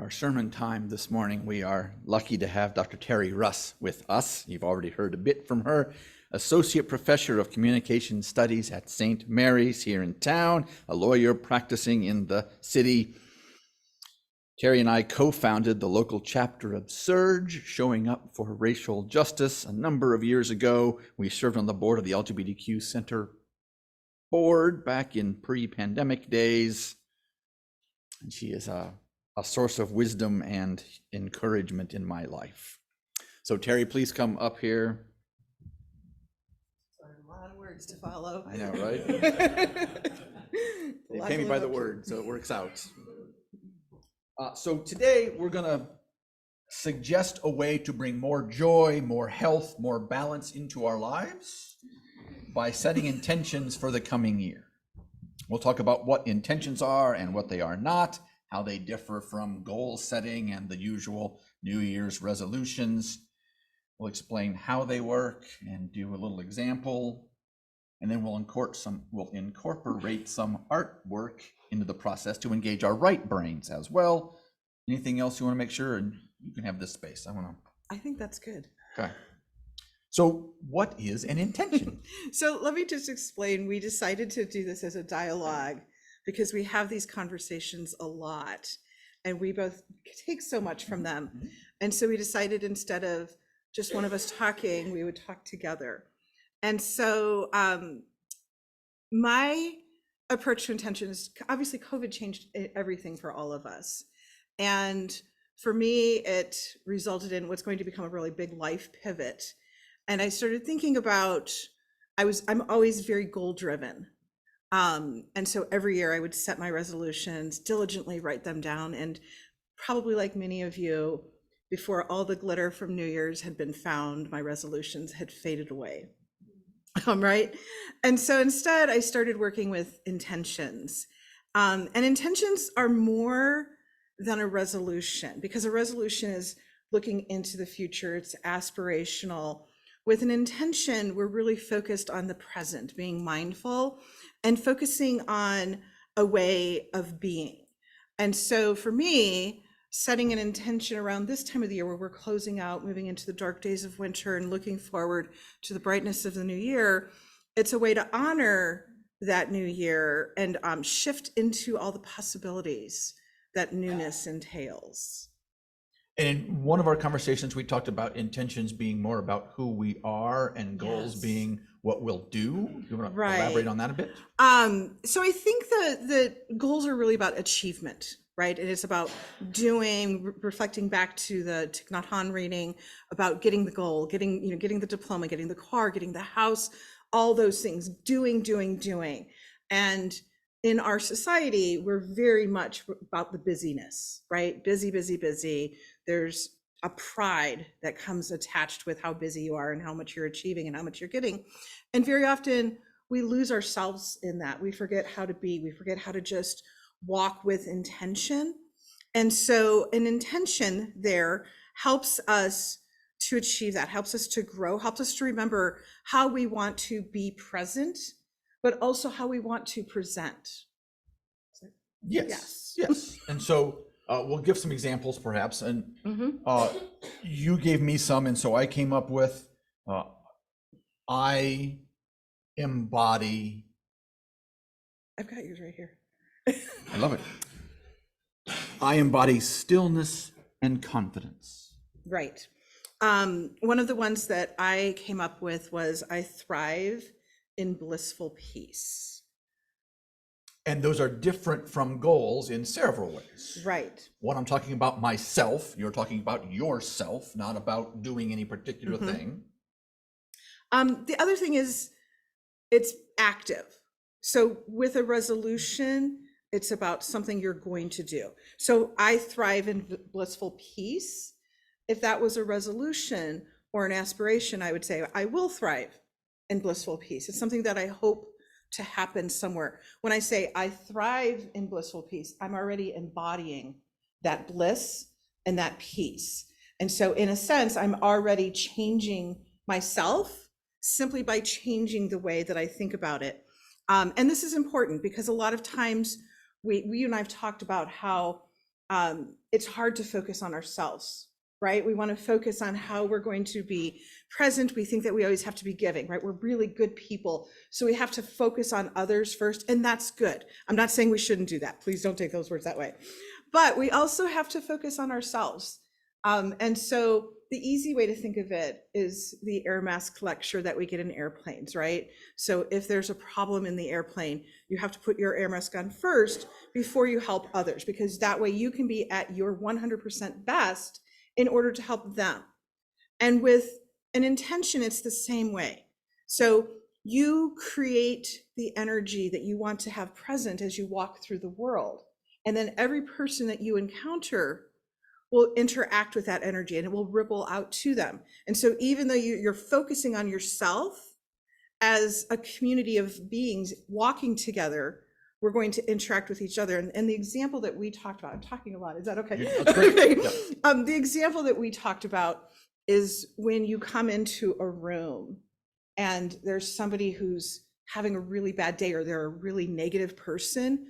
our sermon time this morning, we are lucky to have Dr. Terri Russ with us. You've already heard a bit from her. Associate Professor of Communication Studies at St. Mary's here in town, a lawyer practicing in the city. Terri and I co-founded the local chapter of Surge, showing up for racial justice a number of years ago. We served on the board of the LGBTQ Center board back in pre-pandemic days. And she is a source of wisdom and encouragement in my life. So Terri, please come up here. A lot of words to follow. I know, right? They pay me by the word, so it works out. So today we're going to suggest a way to bring more joy, more health, more balance into our lives by setting intentions for the coming year. We'll talk about what intentions are and what they are not, how they differ from goal setting and the usual New Year's resolutions. We'll explain how they work and do a little example, and then we'll incorporate some artwork into the process to engage our right brains as well. Anything else you want to make sure? And you can have this space. I think that's good. Okay. So what is an intention? So let me just explain. We decided to do this as a dialogue because we have these conversations a lot and we both take so much from them. Mm-hmm. And so we decided instead of just one of us talking, we would talk together. And so my approach to intention is, obviously COVID changed everything for all of us. And for me, it resulted in what's going to become a really big life pivot. And I started thinking about, I'm always very goal driven. And so every year I would set my resolutions, diligently write them down. And probably like many of you, before all the glitter from New Year's had been found, my resolutions had faded away. Right? And so instead I started working with intentions. And intentions are more than a resolution, because a resolution is looking into the future, it's aspirational. With an intention, we're really focused on the present, being mindful and focusing on a way of being. And so for me, setting an intention around this time of the year where we're closing out, moving into the dark days of winter and looking forward to the brightness of the new year, it's a way to honor that new year and shift into all the possibilities that newness entails. And in one of our conversations, we talked about intentions being more about who we are and goals being what we'll do. You want to elaborate on that a bit? So I think the goals are really about achievement, right? It is about doing, reflecting back to the Thich Nhat Hanh reading about getting the goal, getting the diploma, getting the car, getting the house, all those things, doing. And in our society, we're very much about the busyness, right? Busy. There's a pride that comes attached with how busy you are and how much you're achieving and how much you're getting. And very often we lose ourselves in that. We forget how to be, we forget how to just walk with intention. And so an intention there helps us to achieve that, helps us to grow, helps us to remember how we want to be present, but also how we want to present. Yes. And so we'll give some examples perhaps. And you gave me some, and so I came up with, I embody. I've got yours right here. I love it. I embody stillness and confidence. Right. One of the ones that I came up with was I thrive in blissful peace. And those are different from goals in several ways. Right. What I'm talking about myself, you're talking about yourself, not about doing any particular thing. The other thing is it's active. So with a resolution, it's about something you're going to do. So I thrive in blissful peace. If that was a resolution or an aspiration, I would say I will thrive in blissful peace. It's something that I hope to happen somewhere. When I say I thrive in blissful peace, I'm already embodying that bliss and that peace. And so in a sense, I'm already changing myself simply by changing the way that I think about it. And this is important because a lot of times you and I have talked about how it's hard to focus on ourselves, right? We want to focus on how we're going to be present. We think that we always have to be giving, right? We're really good people, so we have to focus on others first, and that's good. I'm not saying we shouldn't do that. Please don't take those words that way. But we also have to focus on ourselves. And so the easy way to think of it is the air mask lecture that we get in airplanes, right? So if there's a problem in the airplane, you have to put your air mask on first before you help others, because that way you can be at your 100% best in order to help them. And with an intention, it's the same way. So you create the energy that you want to have present as you walk through the world. And then every person that you encounter will interact with that energy and it will ripple out to them. And so even though you're focusing on yourself as a community of beings walking together, we're going to interact with each other. And the example that we talked about, I'm talking a lot, is that okay? Yeah, that's great. Okay. Yeah. The example that we talked about is when you come into a room and there's somebody who's having a really bad day or they're a really negative person,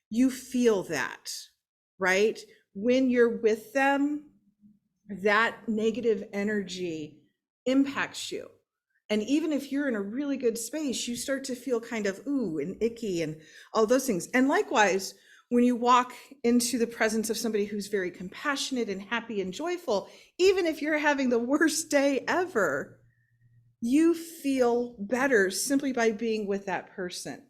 you feel that, right? When you're with them, that negative energy impacts you. And even if you're in a really good space, you start to feel kind of ooh and icky and all those things. And likewise, when you walk into the presence of somebody who's very compassionate and happy and joyful, even if you're having the worst day ever, you feel better simply by being with that person.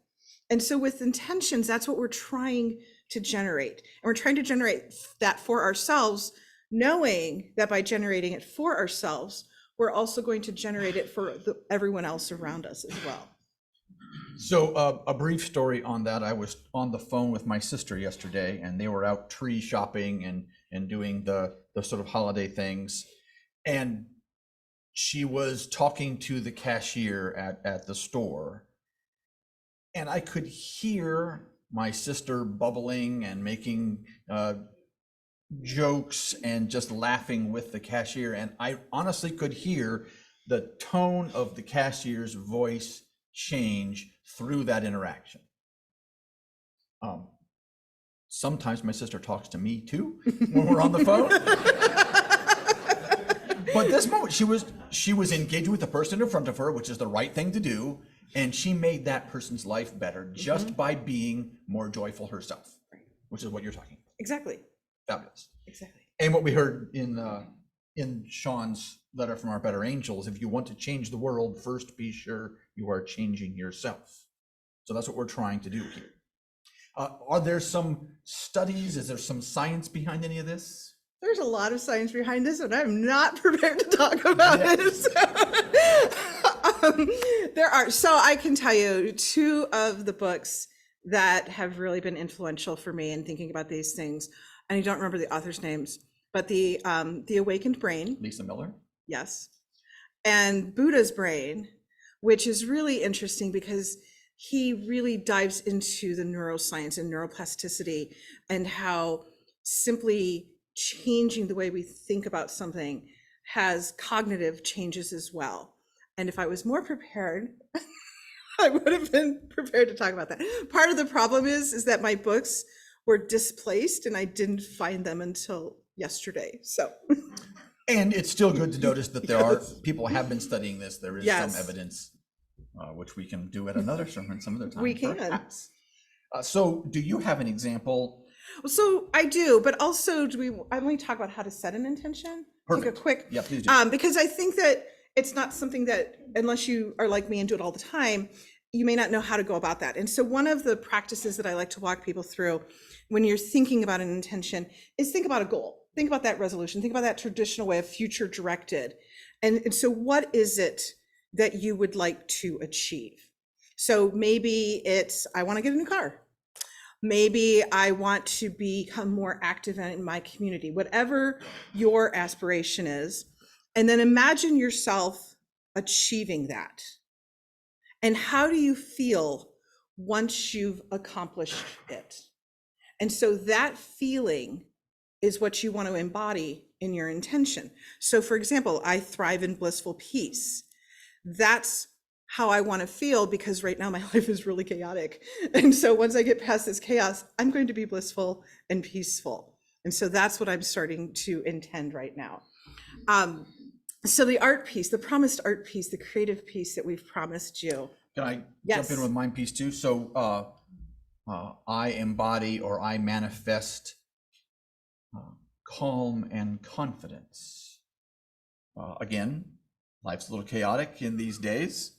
And so with intentions, that's what we're trying to generate. And we're trying to generate that for ourselves, knowing that by generating it for ourselves, we're also going to generate it for everyone else around us as well. So a brief story on that. I was on the phone with my sister yesterday, and they were out tree shopping and doing the sort of holiday things. And she was talking to the cashier at the store. And I could hear my sister bubbling and making jokes and just laughing with the cashier. And I honestly could hear the tone of the cashier's voice change through that interaction. Sometimes my sister talks to me too when we're on the phone. But this moment, she was engaged with the person in front of her, which is the right thing to do. And she made that person's life better just by being more joyful herself, which is what you're talking about. Exactly. Fabulous. Exactly. And what we heard in Sean's letter from our better angels, if you want to change the world, first be sure you are changing yourself. So that's what we're trying to do here. Are there some studies? Is there some science behind any of this? There's a lot of science behind this, and I'm not prepared to talk about this. There are, so I can tell you 2 of the books that have really been influential for me in thinking about these things, and I don't remember the authors' names, but the Awakened Brain. Lisa Miller? Yes. And Buddha's Brain, which is really interesting because he really dives into the neuroscience and neuroplasticity and how simply changing the way we think about something has cognitive changes as well. And if I was more prepared, I would have been prepared to talk about that. Part of the problem is that my books were displaced and I didn't find them until yesterday. So. And it's still good to notice that there are people have been studying this. There is Yes. some evidence, which we can do at another sermon some other time. We can. Perhaps. So do you have an example? So I do, but also I only talk about how to set an intention. Perfect. Take a quick, Yeah, please do. because I think that it's not something that, unless you are like me and do it all the time, you may not know how to go about that. And so one of the practices that I like to walk people through when you're thinking about an intention is think about a goal. Think about that resolution. Think about that traditional way of future directed. And so what is it that you would like to achieve? So maybe it's, I want to get a new car. Maybe I want to become more active in my community, whatever your aspiration is. And then imagine yourself achieving that. And how do you feel once you've accomplished it? And so that feeling is what you want to embody in your intention. So for example, I thrive in blissful peace. That's how I want to feel, because right now my life is really chaotic. And so once I get past this chaos, I'm going to be blissful and peaceful. And so that's what I'm starting to intend right now. So the art piece, the promised art piece, the creative piece that we've promised you. Can I Yes. jump in with mine piece too? So I embody or I manifest calm and confidence. Again, life's a little chaotic in these days.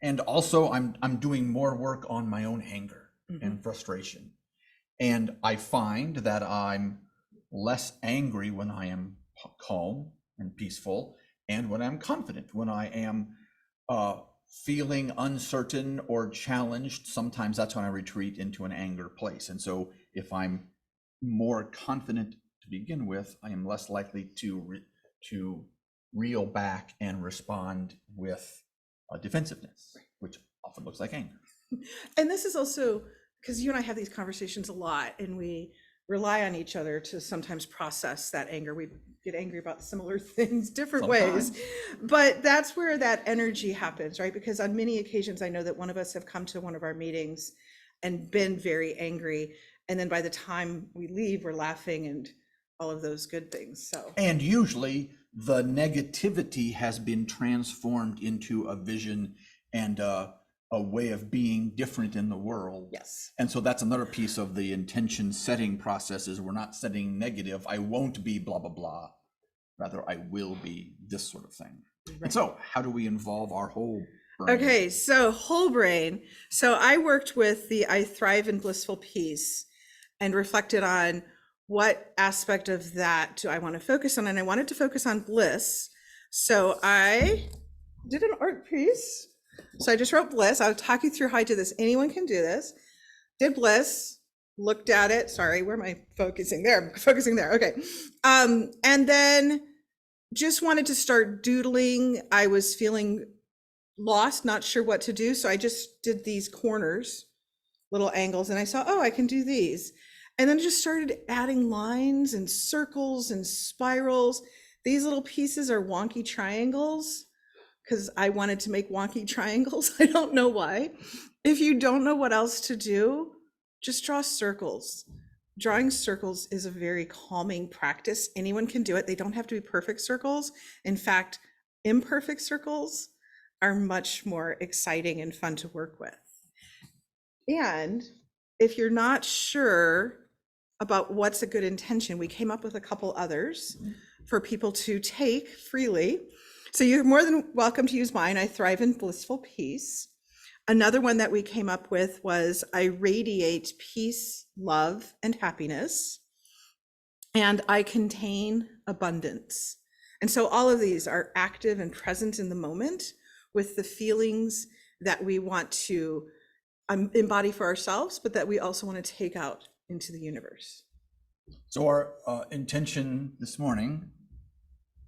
And also I'm doing more work on my own anger and frustration. And I find that I'm less angry when I am calm and peaceful, and when I'm confident, when I am feeling uncertain or challenged. Sometimes that's when I retreat into an anger place. And so if I'm more confident to begin with, I am less likely to reel back and respond with defensiveness, which often looks like anger. And this is also because you and I have these conversations a lot, and we rely on each other to sometimes process that anger. We get angry about similar things, different ways, but that's where that energy happens, right? Because on many occasions, I know that one of us have come to one of our meetings and been very angry, and then by the time we leave, we're laughing and all of those good things. So, and usually the negativity has been transformed into a vision and a way of being different in the world. yes. And so that's another piece of the intention setting process, is we're not setting negative, I won't be blah, blah, blah. Rather, I will be this sort of thing. Right. And so how do we involve our whole brain? Okay, so whole brain. So I worked with the I Thrive in Blissful Peace and reflected on what aspect of that do I want to focus on? And I wanted to focus on bliss. So I did an art piece. So I just wrote bliss. I'll talk you through how I did this. Anyone can do this. Did bliss, looked at it. Sorry, where am I focusing? There, I'm focusing there. Okay. And then just wanted to start doodling. I was feeling lost, not sure what to do. So I just did these corners, little angles, and I saw, oh, I can do these. And then just started adding lines and circles and spirals. These little pieces are wonky triangles because I wanted to make wonky triangles. I don't know why. If you don't know what else to do, just draw circles. Drawing circles is a very calming practice. Anyone can do it. They don't have to be perfect circles. In fact, imperfect circles are much more exciting and fun to work with. And if you're not sure about what's a good intention, we came up with a couple others for people to take freely. So you're more than welcome to use mine. I thrive in blissful peace. Another one that we came up with was I radiate peace, love, and happiness. And I contain abundance. And so all of these are active and present in the moment with the feelings that we want to embody for ourselves, but that we also want to take out into the universe. So our intention this morning,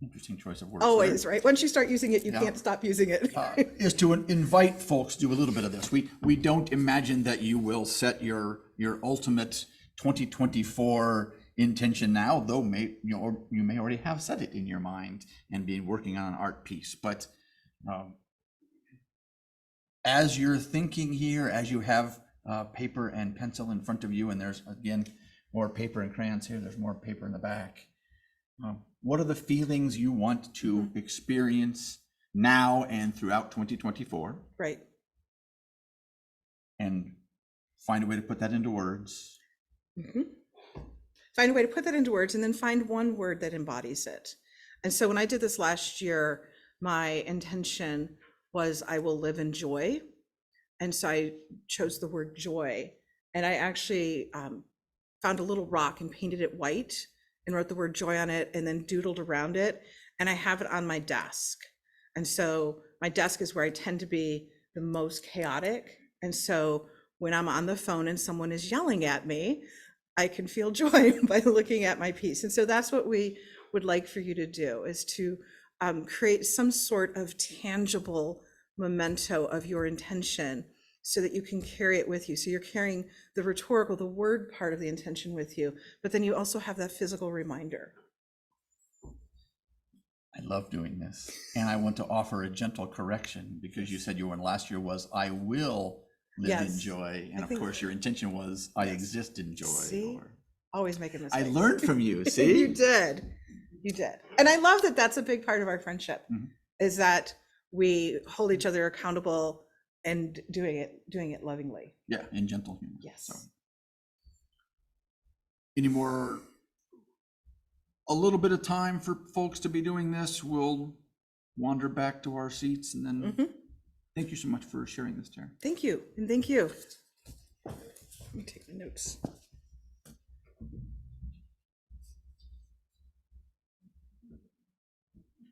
interesting choice of words. Always, there. right? Once you start using it, you can't stop using it. Is to invite folks to do a little bit of this. We don't imagine that you will set your ultimate 2024 intention now, though you may already have set it in your mind and been working on an art piece. But as you're thinking here, as you have paper and pencil in front of you, and there's again more paper and crayons here, there's more paper in the back. What are the feelings you want to experience now and throughout 2024? Right. And find a way to put that into words. Find a way to put that into words, and then find one word that embodies it. And so when I did this last year, my intention was I will live in joy. And so I chose the word joy. And I actually found a little rock and painted it white and wrote the word joy on it and then doodled around it. And I have it on my desk. And so my desk is where I tend to be the most chaotic. And so when I'm on the phone and someone is yelling at me, I can feel joy by looking at my piece. And so that's what we would like for you to do, is to create some sort of tangible memento of your intention so that you can carry it with you. So you're carrying the rhetorical, the word part of the intention with you, but then you also have that physical reminder. I love doing this. And I want to offer a gentle correction, because you said your one last year was, I will live in joy. And of course your intention was, I exist in joy. See? always making I mistakes. learned from you, see? You did. You did. And I love that that's a big part of our friendship, is that we hold each other accountable and doing it lovingly. Yeah, and gentle humor. Yes. So. Any more, a little bit of time for folks to be doing this. We'll wander back to our seats and then thank you so much for sharing this, Terri. Thank you. And thank you. Let me take the notes.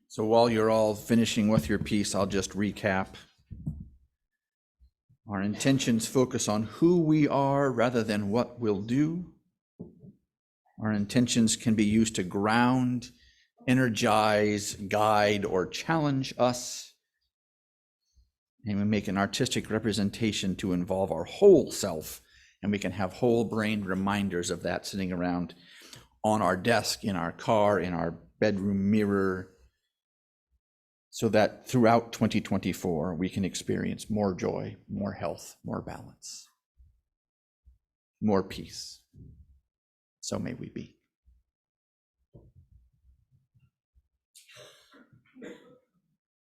So while you're all finishing with your piece, I'll just recap. Our intentions focus on who we are rather than what we'll do. Our intentions can be used to ground, energize, guide, or challenge us. And we make an artistic representation to involve our whole self, and we can have whole brain reminders of that sitting around on our desk, in our car, in our bedroom mirror, so that throughout 2024, we can experience more joy, more health, more balance, more peace. So may we be.